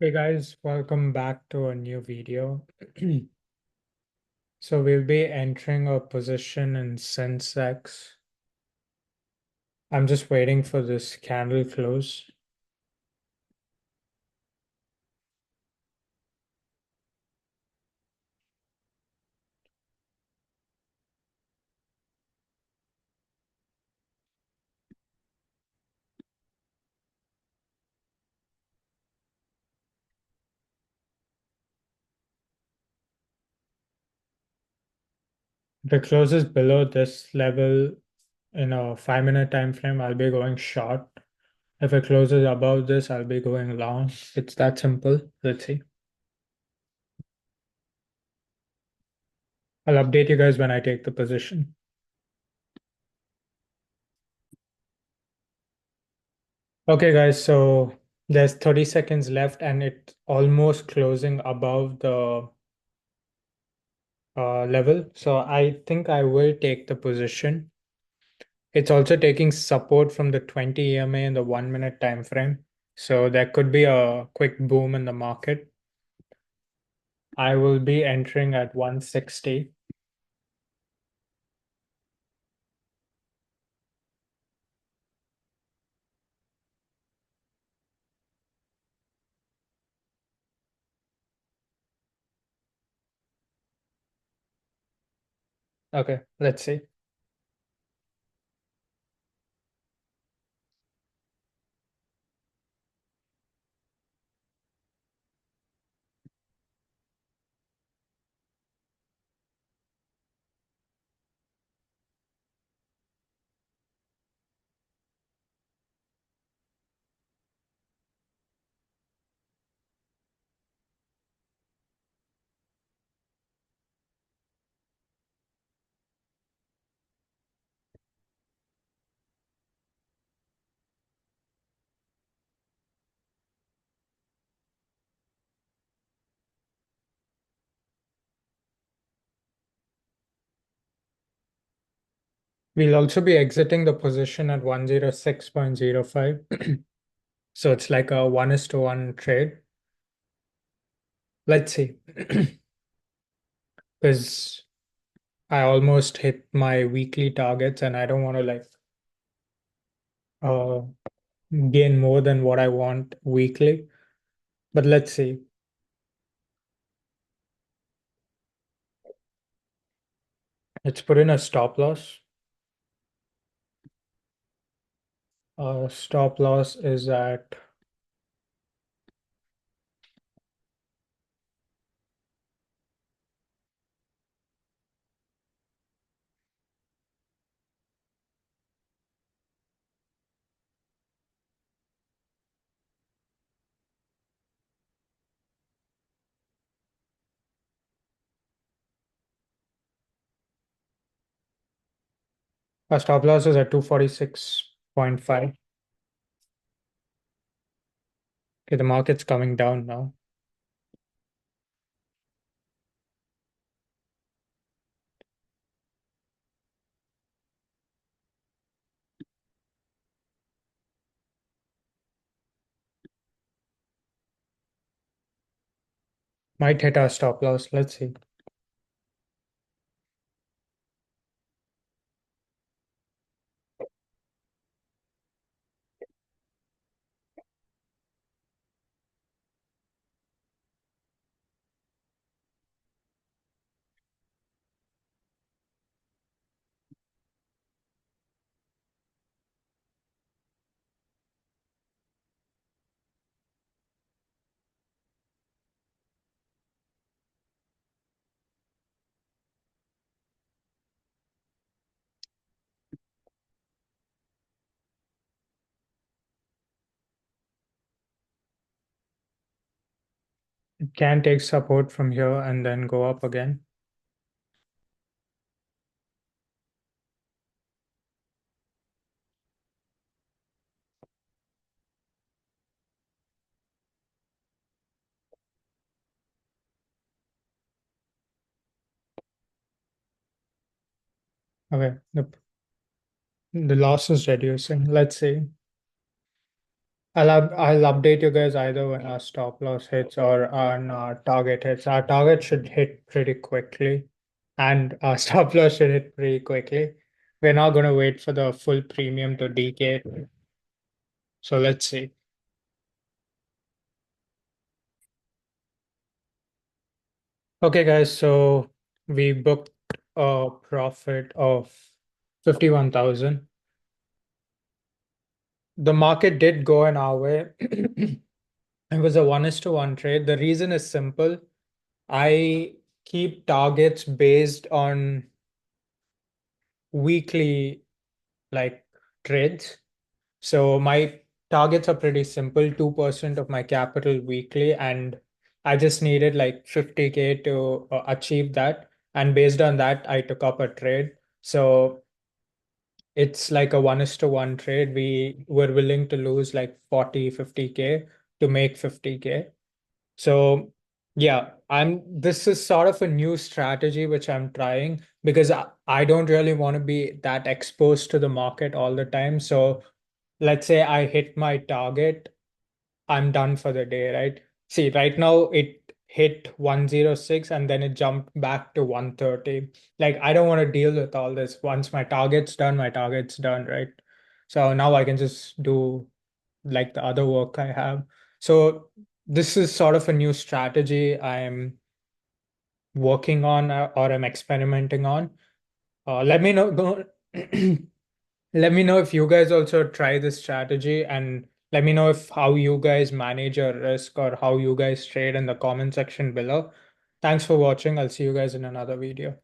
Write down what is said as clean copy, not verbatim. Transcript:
Hey guys, welcome back to a new video. So we'll be entering a position in Sensex. I'm just waiting for this candle close. If it closes below this level in a 5 minute time frame, I'll be going short. If it closes above this, I'll be going long. It's that simple. Let's see. I'll update you guys when I take the position. Okay guys, so there's 30 seconds left and it's almost closing above the level. So I think I will take the position. It's also taking support from the 20 EMA in the 1 minute time frame. So there could be a quick boom in the market. I will be entering at 160. Okay, let's see. We'll also be exiting the position at 106.05. So it's like a 1:1 trade. Let's see. Because I almost hit my weekly targets and I don't want to uh gain more than what I want weekly. But let's see. Let's put in a stop loss. Stop loss is at our stop loss is at 246.5. Okay, the market's coming down now. Might hit our stop loss. Let's see. It can take support from here and then go up again. Okay, the loss is reducing. Let's see. I'll update you guys either when our stop loss hits or on our target hits. Our target should hit pretty quickly, and our stop loss should hit pretty quickly. We're not going to wait for the full premium to decay. So let's see. Okay, guys, so we booked a profit of 51,000. The market did go in our way. It was a 1:1 trade. The reason is simple. I keep targets based on weekly like trades. So my targets are pretty simple, 2% of my capital weekly, and I just needed like 50K to achieve that. And based on that, I took up a trade. So it's like a 1:1 trade. We were willing to lose like 40, 50K to make 50K. So yeah, this is sort of a new strategy which I'm trying because I don't really want to be that exposed to the market all the time. So let's say I hit my target, I'm done for the day, right? See, right now it hit 106 and then it jumped back to 130. Like, I don't want to deal with all this. Once my target's done, right? So now I can just do like the other work I have. So this is sort of a new strategy I'm working on or I'm experimenting on. Let me know. Let me know if you guys also try this strategy and let me know if how you guys manage your risk or how you guys trade in the comment section below. Thanks for watching. I'll see you guys in another video.